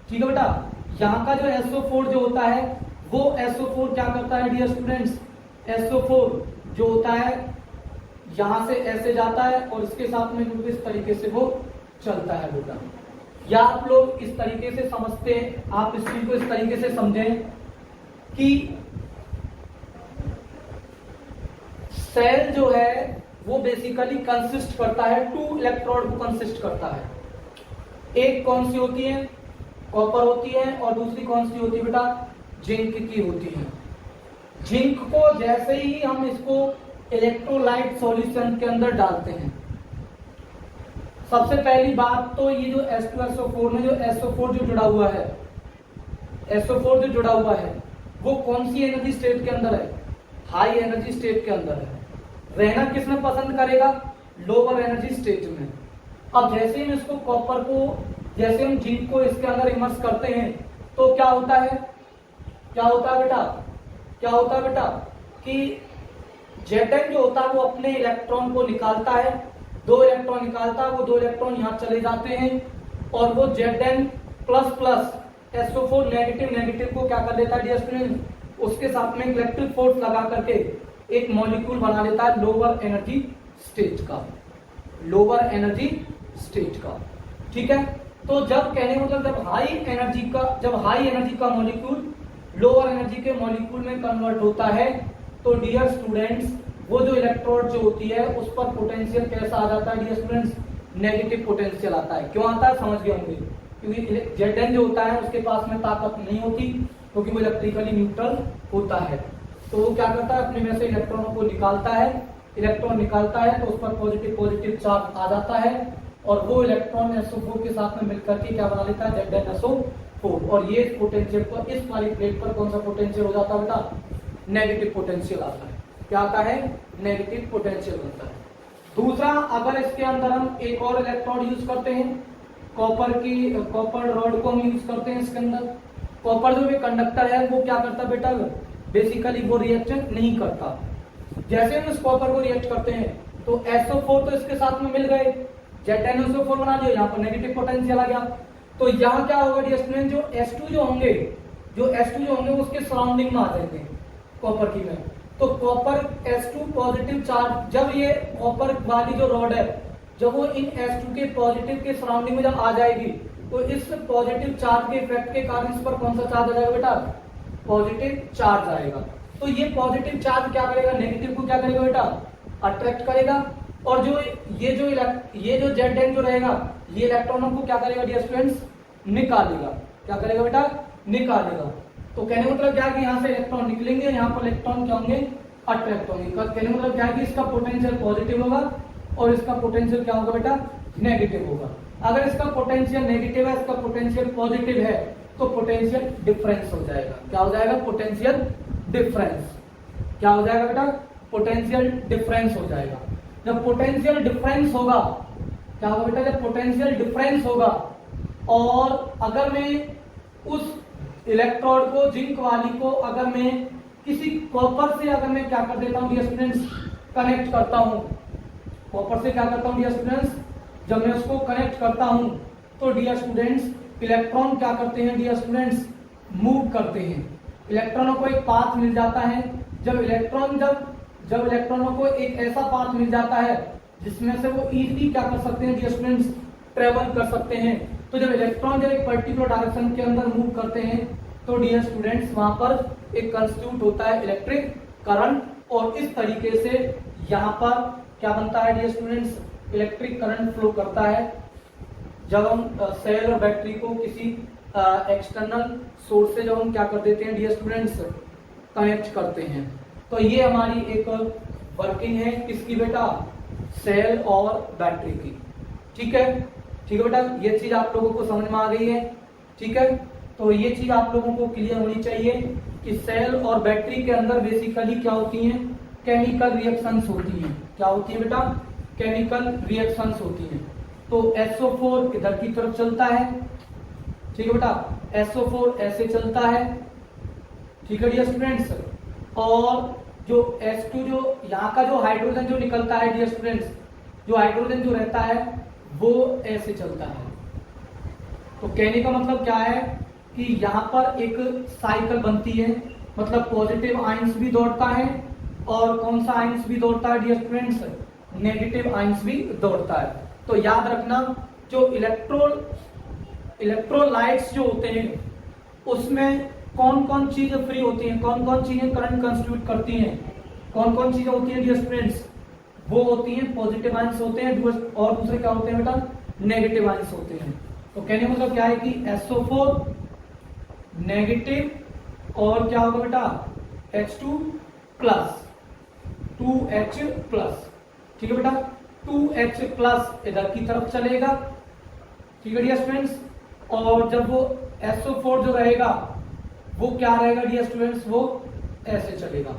ठीक है बेटा, यहाँ का जो SO4 जो होता है वो SO4 क्या करता है डियर स्टूडेंट्स, SO4 जो होता है यहाँ से ऐसे जाता है और इसके साथ में बिल्कुल इस तरीके से वो चलता है बेटा। या आप लोग इस तरीके से समझते हैं, आप इस चीज को इस तरीके से समझें कि सेल जो है वो बेसिकली कंसिस्ट करता है, 2 इलेक्ट्रोड को कंसिस्ट करता है। एक कौन सी होती है, कॉपर होती है, और दूसरी कौन सी होती है बेटा, जिंक की होती है। जिंक को जैसे ही हम इसको इलेक्ट्रोलाइट सॉल्यूशन के अंदर डालते हैं, सबसे पहली बात तो ये जो H2SO4 में जो SO4 जो जुड़ा हुआ है, SO4 जो जुड़ा हुआ है वो कौन सी एनर्जी स्टेट के अंदर है, हाई एनर्जी स्टेट के अंदर है। रहना किसमें पसंद करेगा, लोअर एनर्जी स्टेट में। अब जैसे हम इसको कॉपर को, जैसे हम जिंक को इसके अंदर इमर्स करते हैं तो क्या होता है, क्या होता है बेटा, क्या होता है बेटा कि Zn जो होता है वो अपने इलेक्ट्रॉन को निकालता है, 2 इलेक्ट्रॉन निकालता है, वो 2 इलेक्ट्रॉन यहाँ चले जाते हैं और वो Zn plus plus SO4 negative को क्या कर देता है डियर स्टूडेंट, उसके साथ में इलेक्ट्रिक फोर्स लगा करके एक मॉलिक्यूल बना लेता है लोअर एनर्जी स्टेट का, लोअर एनर्जी स्टेट का। ठीक है, तो जब कहने मतलब जब हाई एनर्जी का मॉलिक्यूल लोअर एनर्जी के मॉलिक्यूल में कन्वर्ट होता है तो डियर स्टूडेंट्स वो जो इलेक्ट्रोड जो होती है उस पर पोटेंशियल कैसा आ जाता है डियर स्टूडेंट्स, नेगेटिव पोटेंशियल आता है। क्यों आता है समझ गए होंगे, क्योंकि Zn जो होता है उसके पास में ताकत नहीं होती क्योंकि वो इलेक्ट्रिकली न्यूट्रल होता है। तो वो क्या करता है, अपने में से इलेक्ट्रॉनों को निकालता है, इलेक्ट्रॉन निकालता है तो उस पर पॉजिटिव चार्ज आ जाता है और वो इलेक्ट्रॉन SO4 के साथ में मिलकर के क्या बना लेता है, ZnSO4। और ये पोटेंशियल पर, इस वाली प्लेट पर कौन सा पोटेंशियल हो जाता है बेटा, नेगेटिव पोटेंशियल आता है। क्या आता है, नेगेटिव पोटेंशियल बनता है। दूसरा, अगर इसके अंदर हम एक और इलेक्ट्रोड यूज करते हैं, कॉपर रॉड को हम यूज करते हैं इसके अंदर। कॉपर जो भी कंडक्टर है वो क्या करता है बेटा, बेसिकली वो रिएक्शन नहीं करता। जैसे हम इस कॉपर को रिएक्ट करते हैं तो SO4 तो इसके साथ में मिल गए, ZnSO4 बना दिया, यहाँ पर नेगेटिव पोटेंशियल आ गया। तो यहाँ क्या होगा डियर स्टूडेंट, जो H2 जो होंगे उसके सराउंडिंग में आ जाएंगे कॉपर की में। तो कॉपर H2 पॉजिटिव चार्ज, जब ये कॉपर वाली जो रॉड है जब वो इन H2 के पॉजिटिव के सराउंडिंग में जब आ जाएगी तो इस पॉजिटिव चार्ज के इफेक्ट के कारण इस पर कौन सा चार्ज आ जाएगा बेटा, पॉजिटिव चार्ज आएगा। तो ये पॉजिटिव चार्ज क्या करेगा, नेगेटिव को क्या करेगा बेटा, अट्रैक्ट करेगा। और जो ये जो Zn जो रहेगा ये इलेक्ट्रॉनों को क्या करेगा डियर स्टूडेंट्स, निकालेगा। क्या करेगा बेटा, निकालेगा। तो कहने मतलब क्या है कि यहाँ से इलेक्ट्रॉन निकलेंगे, यहाँ पर इलेक्ट्रॉन क्या होंगे, अट्रैक्ट होंगे। कहने मतलब क्या है कि इसका पोटेंशियल पॉजिटिव होगा और इसका पोटेंशियल क्या होगा बेटा, नेगेटिव होगा। अगर इसका पोटेंशियल नेगेटिव है, इसका पोटेंशियल पॉजिटिव है तो पोटेंशियल डिफरेंस हो जाएगा। क्या हो जाएगा, पोटेंशियल डिफरेंस। क्या हो जाएगा बेटा, पोटेंशियल डिफरेंस हो जाएगा। जब पोटेंशियल डिफरेंस होगा, क्या होगा बेटा, जब पोटेंशियल डिफरेंस होगा और अगर मैं उस इलेक्ट्रोड को, जिंक वाली को अगर मैं किसी कॉपर से अगर मैं क्या कर देता हूं डियर स्टूडेंट्स, कनेक्ट करता हूं, कॉपर से क्या करता हूं डियर स्टूडेंट्स, जब मैं उसको कनेक्ट करता हूं तो डियर स्टूडेंट्स इलेक्ट्रॉन क्या करते हैं डियर स्टूडेंट्स, मूव करते हैं। इलेक्ट्रॉनों को एक पाथ मिल जाता है। जब इलेक्ट्रॉनों को एक ऐसा पाथ मिल जाता है जिसमें से वो इजीली क्या कर सकते हैं डियर स्टूडेंट्स, ट्रेवल कर सकते हैं। तो जब इलेक्ट्रॉन जब एक पर्टिकुलर डायरेक्शन के अंदर मूव करते हैं तो डियर स्टूडेंट्स वहां पर एक कंस्टिट्यूट होता है इलेक्ट्रिक करंट, और इस तरीके से यहाँ पर क्या बनता है dear students, electric current flow करता है। जब हम सेल और बैटरी को किसी एक्सटर्नल सोर्स से जब हम क्या कर देते हैं डियर स्टूडेंट्स, कनेक्ट करते हैं। तो ये हमारी एक वर्किंग है किसकी बेटा, सेल और बैटरी की। ठीक है, ठीक है बेटा, ये चीज आप लोगों को समझ में आ गई है। ठीक है, तो ये चीज आप लोगों को क्लियर होनी चाहिए कि सेल और बैटरी के अंदर बेसिकली क्या होती हैं, केमिकल रिएक्शंस होती हैं। क्या होती है बेटा, केमिकल रिएक्शंस होती हैं। तो SO4 इधर की तरफ चलता है, ठीक है बेटा, SO4 ऐसे चलता है, ठीक है डियर स्टूडेंट्स, और जो H2 जो यहाँ का जो हाइड्रोजन जो निकलता है डियर स्टूडेंट्स, जो हाइड्रोजन जो रहता है वो ऐसे चलता है। तो कहने का मतलब क्या है कि यहाँ पर एक साइकिल बनती है, मतलब पॉजिटिव आयंस भी दौड़ता है और कौन सा आयंस भी दौड़ता है डियर स्टूडेंट्स, नेगेटिव आयंस भी दौड़ता है। तो याद रखना जो इलेक्ट्रोलाइट्स जो होते हैं उसमें कौन कौन चीजें फ्री होती हैं, कौन कौन चीजें करंट कंस्टिट्यूट करती हैं, कौन कौन चीजें होती हैं डियर स्टूडेंट्स, वो होती हैं पॉजिटिव आयंस होते हैं और दूसरे क्या होते हैं बेटा, नेगेटिव आयंस होते हैं। तो कहने का मतलब क्या है कि SO4 नेगेटिव और क्या होगा बेटा, H2 प्लस 2H प्लस, ठीक है बेटा, 2H प्लस इधर की तरफ चलेगा, ठीक है डियर स्टूडेंट्स, और जब वो SO4 जो रहेगा वो क्या रहेगा डियर स्टूडेंट्स, वो ऐसे चलेगा।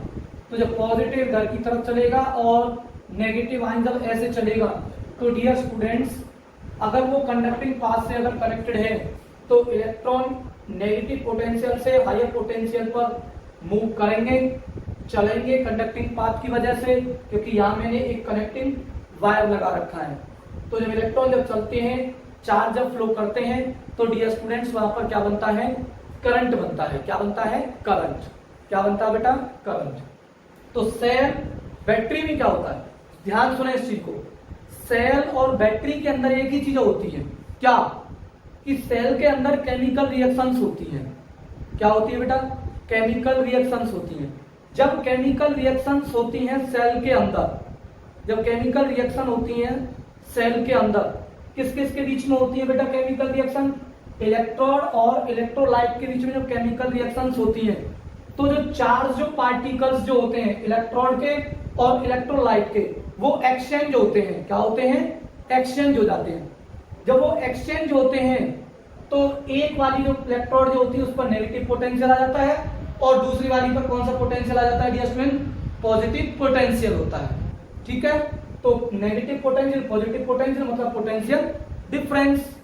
तो जब पॉजिटिव इधर की तरफ चलेगा और नेगेटिव आयन जब ऐसे चलेगा तो डियर स्टूडेंट्स अगर वो कंडक्टिंग पाथ से अगर कनेक्टेड है तो इलेक्ट्रॉन नेगेटिव पोटेंशियल से हायर पोटेंशियल पर मूव करेंगे, चलेंगे कंडक्टिंग पाथ की वजह से, क्योंकि यहाँ मैंने एक कनेक्टिंग वायर लगा रखा है। तो जब इलेक्ट्रॉन जब चलते हैं, चार्ज जब फ्लो करते हैं तो डियर स्टूडेंट्स वहां पर क्या बनता है, करंट बनता है। क्या बनता है, करंट। क्या बनता है बेटा, करंट। तो सेल बैटरी में क्या होता है, ध्यान सुने इस चीज को, सेल और बैटरी के अंदर एक ही चीजें होती हैं, क्या कि सेल के अंदर केमिकल रिएक्शंस होती हैं। क्या होती है बेटा, केमिकल रिएक्शंस होती हैं। जब केमिकल रिएक्शंस होती हैं सेल के अंदर, जब केमिकल रिएक्शन होती हैं सेल के अंदर, किस किस के बीच में होती है बेटा केमिकल रिएक्शन, इलेक्ट्रोड और इलेक्ट्रोलाइट के बीच में जो केमिकल रिएक्शंस होती हैं, तो जो चार्ज जो पार्टिकल्स जो होते हैं इलेक्ट्रोड के और इलेक्ट्रोलाइट के, वो एक्सचेंज होते हैं। क्या होते हैं, एक्सचेंज हो जाते हैं। जब वो एक्सचेंज होते हैं तो एक वाली जो इलेक्ट्रोड जो होती है उस पर नेगेटिव पोटेंशियल आ जाता है और दूसरी वाली पर कौन सा पोटेंशियल आ जाता है डियर स्टूडेंट, पॉजिटिव पोटेंशियल होता है। ठीक है, तो नेगेटिव पोटेंशियल पॉजिटिव पोटेंशियल मतलब पोटेंशियल डिफरेंस।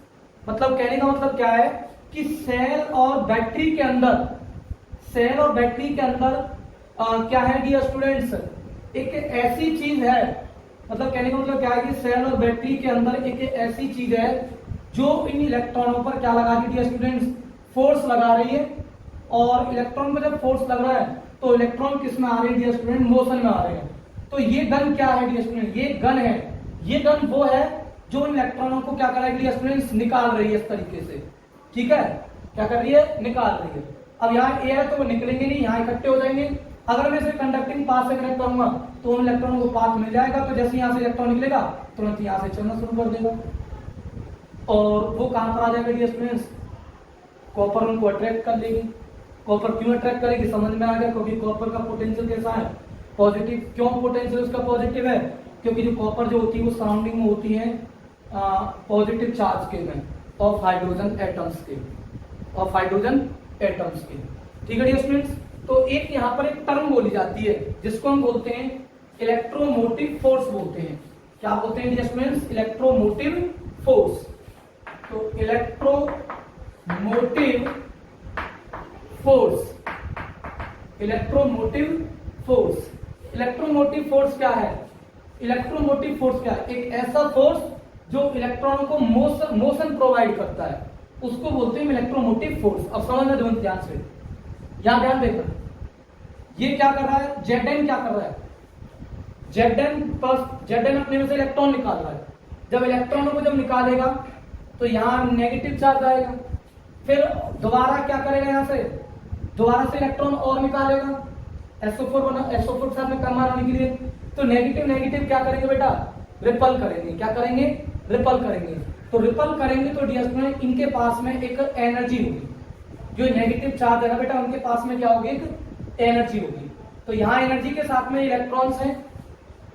मतलब कहने का मतलब क्या है कि सेल और बैटरी के अंदर, सेल और बैटरी के अंदर क्या है डियर स्टूडेंट्स, एक ऐसी चीज है, मतलब कहने का मतलब क्या है कि सेल और बैटरी के अंदर एक ऐसी चीज है जो इन इलेक्ट्रॉनों पर क्या लगा रही है डियर स्टूडेंट्स, फोर्स लगा रही है। और इलेक्ट्रॉन में जब फोर्स लग रहा है तो इलेक्ट्रॉन किस में आ रहे हैं डियर स्टूडेंट, मोशन में आ रहे हैं। तो ये गन क्या है डियर स्टूडेंट, ये गन है, ये गन वो है जो इन इलेक्ट्रॉनों को क्या कर रहा है डियर स्टूडेंट्स, निकाल रही है इस तरीके से। ठीक है, क्या कर रही है, निकाल रही है। अब यहाँ ए है तो वो निकलेंगे नहीं, यहाँ इकट्ठे हो जाएंगे। अगर मैं इसे कंडक्टिंग पाथ से कनेक्ट करूंगा तो उन इलेक्ट्रॉनों को पाथ मिल जाएगा, तो जैसे यहाँ से इलेक्ट्रॉन निकलेगा तुरंत यहाँ से चलना शुरू कर देगा और वो कहां पर आ जाएगा डियर स्टूडेंट्स, कॉपर उनको अट्रैक्ट कर लेगी। कॉपर क्यों अट्रैक्ट करेगी, समझ में आ गया, क्योंकि कॉपर का पोटेंशियल कैसा है, पॉजिटिव। क्यों पोटेंशियल उसका पॉजिटिव है, क्योंकि जो कॉपर जो होती है वो सराउंडिंग में होती है पॉजिटिव चार्ज के में ऑफ हाइड्रोजन एटम्स के, ऑफ हाइड्रोजन एटम्स के। ठीक है डियर स्टूडेंट्स, तो एक यहाँ पर एक टर्म बोली जाती है जिसको हम बोलते हैं इलेक्ट्रोमोटिव फोर्स बोलते हैं। क्या बोलते हैं डियर स्टूडेंट्स, इलेक्ट्रोमोटिव फोर्स। तो electromotive force, electromotive force, electromotive force क्या है, इलेक्ट्रोमोटिव फोर्स क्या है, एक ऐसा फोर्स जो इलेक्ट्रॉनों को मोशन प्रोवाइड करता है, उसको बोलते हैं इलेक्ट्रोमोटिव फोर्स। अब समझना दो ध्यान से, यहां ध्यान देखना, ये क्या कर रहा है, Zn क्या कर रहा है, Zn अपने में से इलेक्ट्रॉन निकाल रहा है। जब इलेक्ट्रॉनों को जब निकालेगा तो यहाँ नेगेटिव चार्ज आएगा, फिर दोबारा क्या करेगा, यहाँ से दोबारा से इलेक्ट्रॉन और निकालेगा SO4 के साथ में कम आने के लिए। तो नेगेटिव नेगेटिव क्या करेंगे बेटा, रिपल करेंगे। क्या करेंगे, रिपल करेंगे। तो रिपल करेंगे तो डियर स्टूडेंट इनके पास में एक एनर्जी होगी, जो नेगेटिव चार्ज है ना बेटा उनके पास में क्या होगी, एक एनर्जी होगी। तो यहाँ एनर्जी के साथ में इलेक्ट्रॉन्स हैं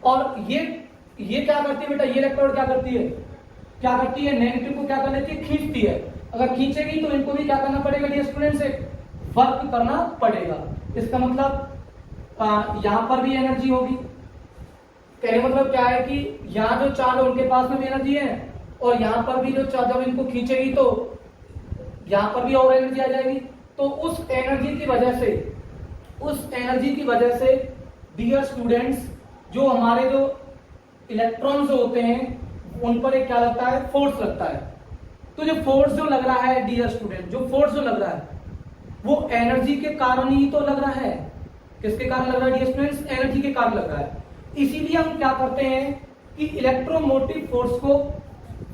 और ये क्या करती है बेटा, ये इलेक्ट्रोड क्या करती है, नेगेटिव को क्या कर लेती है, खींचती है। अगर खींचेगी तो इनको भी क्या करना पड़ेगा डियर स्टूडेंट्स, वर्क करना पड़ेगा। इसका मतलब यहां पर भी एनर्जी होगी। कहने मतलब क्या है कि यहाँ जो चार्ज है उनके पास में भी एनर्जी है, और यहाँ पर भी जो चार्ज, जब इनको खींचेगी तो यहाँ पर भी और एनर्जी आ जाएगी। तो उस एनर्जी की वजह से डियर स्टूडेंट्स, जो हमारे जो इलेक्ट्रॉन्स होते हैं उन पर एक क्या लगता है, फोर्स लगता है। तो जो फोर्स जो लग रहा है डियर स्टूडेंट, जो फोर्स जो लग रहा है वो एनर्जी के कारण ही तो लग रहा है। किसके कारण लग रहा है डियर स्टूडेंट्स, एनर्जी के कारण लग रहा है। इसीलिए हम क्या करते हैं कि इलेक्ट्रोमोटिव फोर्स को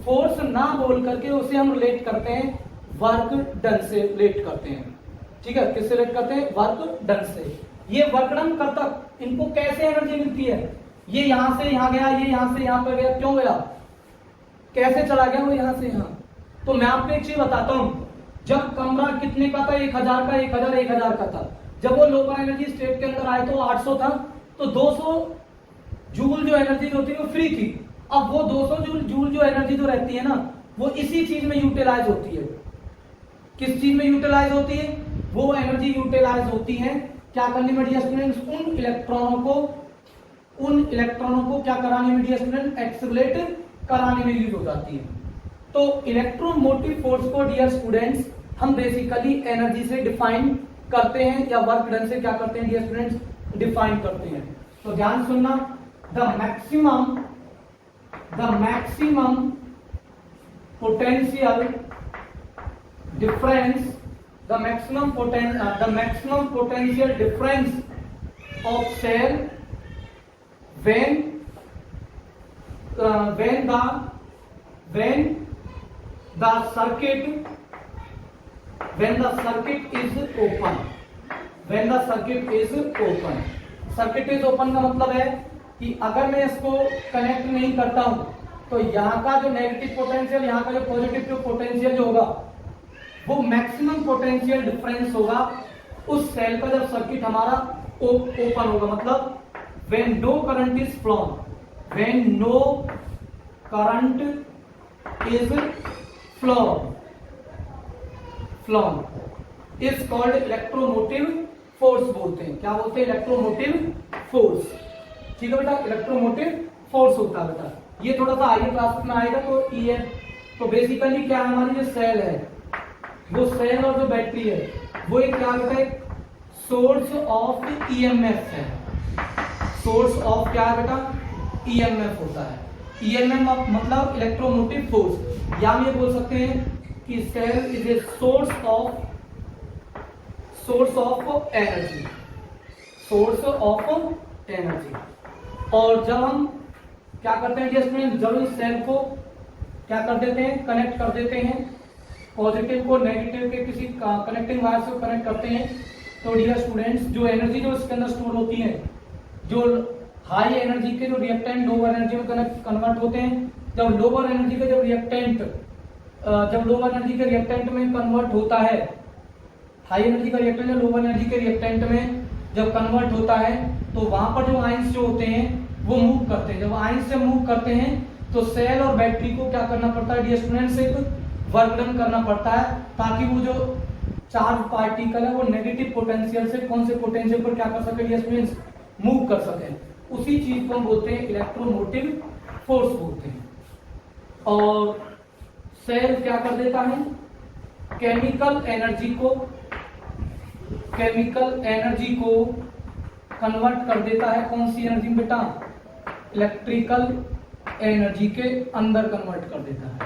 फोर्स ना बोल करके उसे हम रिलेट करते हैं वर्क डन से रिलेट करते हैं। ठीक है, किससे रिलेट करते हैं, वर्क डन से। ये वर्क डन करता, इनको कैसे एनर्जी मिलती है, ये यहां से यहां गया, ये यहां से यहां पर गया, क्यों गया, कैसे चला गया वो यहां से यहां। तो मैं आपको एक चीज बताता हूं, जब कमरा कितने का था, 1000 का, 1000 का था। जब वो लोअर एनर्जी स्टेट के अंदर आए तो 800 था, तो 200 जूल जो एनर्जी होती है वो फ्री थी। अब वो 200 जूल जो एनर्जी जो रहती है ना, वो इसी चीज में यूटिलाइज होती है। किस चीज में यूटिलाइज होती है, वो एनर्जी यूटिलाइज होती है क्या करने में डियर स्टूडेंट्स, उन इलेक्ट्रॉनों को क्या कराने में डियर स्टूडेंट, एक्सेलरेट कराने में यूज हो जाती है। तो इलेक्ट्रोमोटिव फोर्स को डियर स्टूडेंट्स हम बेसिकली एनर्जी से डिफाइन करते हैं, या वर्क डन से क्या करते हैं डियर स्टूडेंट्स, डिफाइन करते हैं। तो ध्यान सुनना, the maximum potential difference, the maximum potential difference of cell when the circuit is open, circuit is open का मतलब है कि अगर मैं इसको कनेक्ट नहीं करता हूं तो यहाँ का जो नेगेटिव पोटेंशियल, यहाँ का जो पॉजिटिव पोटेंशियल जो होगा वो मैक्सिमम पोटेंशियल डिफरेंस होगा उस सेल का जब सर्किट हमारा ओपन होगा। मतलब when no current is flown is called electromotive force बोलते हैं। क्या बोलते हैं, इलेक्ट्रोमोटिव फोर्स। ठीक है बेटा, इलेक्ट्रोमोटिव फोर्स होता है बेटा। ये थोड़ा सा आगे क्लास में आएगा। तो ये तो बेसिकली क्या है, हमारी जो सेल है, वो सेल और जो बैटरी है वो एक क्या होता है, सोर्स ऑफ ईएमएफ है। सोर्स ऑफ क्या है बेटा, ईएमएफ होता है। ईएमएफ मतलब इलेक्ट्रोमोटिव फोर्स, या हम ये बोल सकते हैं कि cell is a source of energy. और जब हम क्या करते हैं इसमें, जब इस सेल को क्या कर देते हैं, कनेक्ट कर देते हैं, पॉजिटिव को नेगेटिव के किसी कनेक्टिंग वायर से कनेक्ट करते हैं, तो डियर स्टूडेंट्स जो एनर्जी जो इसके अंदर स्टोर होती है, जो हाई एनर्जी के जो रिएक्टेंट लोअर एनर्जी में कन्वर्ट होते हैं, जब लोअर एनर्जी के रिएक्टेंट में कन्वर्ट होता है, हाई एनर्जी का रिएक्टेंट लोअर एनर्जी के रिएक्टेंट में जब कन्वर्ट होता है, तो वहां पर जो आयंस जो होते हैं वो मूव करते हैं। जब आयंस से मूव करते हैं तो सेल और बैटरी को क्या करना पड़ता है डियर स्टूडेंट्स, एक वर्क डन करना पड़ता है, ताकि वो जो चार्ज पार्टिकल है वो नेगेटिव पोटेंशियल से कौन से पोटेंशियल पर क्या कर सके डियर स्टूडेंट्स, मूव कर सके। उसी चीज को हम बोलते हैं इलेक्ट्रोमोटिव फोर्स बोलते हैं। और सेल क्या कर देता है, केमिकल एनर्जी को कन्वर्ट कर देता है कौन सी एनर्जी में बेटा, इलेक्ट्रिकल एनर्जी के अंदर कन्वर्ट कर देता है।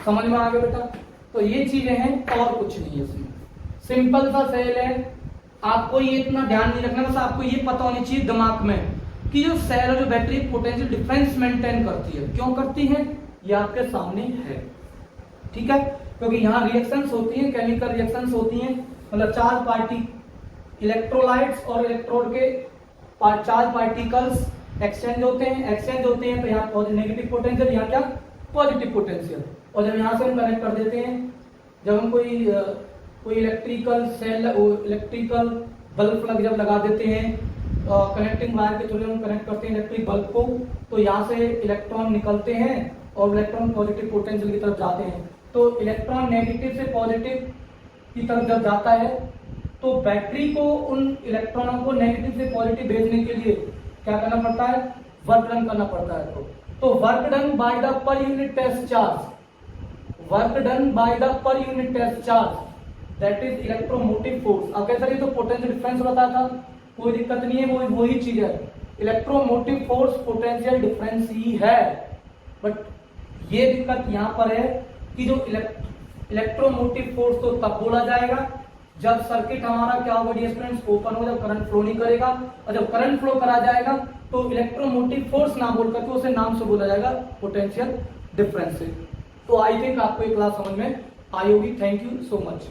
समझ में आ गया बेटा। तो ये चीजें हैं और कुछ नहीं है इसमें, सिंपल सा सेल है। आपको ये इतना ध्यान नहीं रखना, बस आपको ये पता होनी चाहिए दिमाग में कि जो सेल और जो बैटरी पोटेंशियल डिफरेंस मेंटेन करती है। क्यों करती है ये आपके सामने है, ठीक है। क्योंकि यहाँ रिएक्शंस होती हैं, केमिकल रिएक्शंस होती हैं, मतलब चार्ज पार्टी इलेक्ट्रोलाइट्स और इलेक्ट्रोड के चार्ज पार्टिकल्स एक्सचेंज होते हैं, तो यहाँ नेगेटिव पोटेंशियल, यहाँ क्या पॉजिटिव पोटेंशियल। और जब यहाँ से हम कनेक्ट कर देते हैं, जब हम कोई इलेक्ट्रिकल बल्ब जब लगा देते हैं कनेक्टिंग वायर के थ्रू हम कनेक्ट करते हैं इलेक्ट्रिक बल्ब को, तो यहाँ से इलेक्ट्रॉन निकलते हैं और इलेक्ट्रॉन पॉजिटिव पोटेंशियल की तरफ जाते हैं। तो इलेक्ट्रॉन नेगेटिव से पॉजिटिव की तरफ जब जाता है तो बैटरी को उन इलेक्ट्रॉनों को नेगेटिव से पॉजिटिव भेजने के लिए क्या करना पड़ता है, वर्क डन करना पड़ता है। तो work done by the per unit test charge, work done by the per unit test charge that is electromotive force. अब कैसे तो पोटेंशियल डिफरेंस बताया था, कोई दिक्कत नहीं है, वो वही चीज है, इलेक्ट्रोमोटिव फोर्स पोटेंशियल डिफरेंस ही है। बट ये दिक्कत यहाँ पर है कि जो इलेक्ट्रोमोटिव फोर्स तो तब बोला जाएगा जब सर्किट हमारा क्या होगा डियर स्टूडेंट्स, ओपन हो, जब करंट फ्लो नहीं करेगा, और जब करंट फ्लो करा जाएगा तो इलेक्ट्रोमोटिव फोर्स ना बोल करके उसे नाम से बोला जाएगा पोटेंशियल डिफरेंस से। तो आई थिंक आपको ये क्लास समझ में आई होगी। Thank you so much.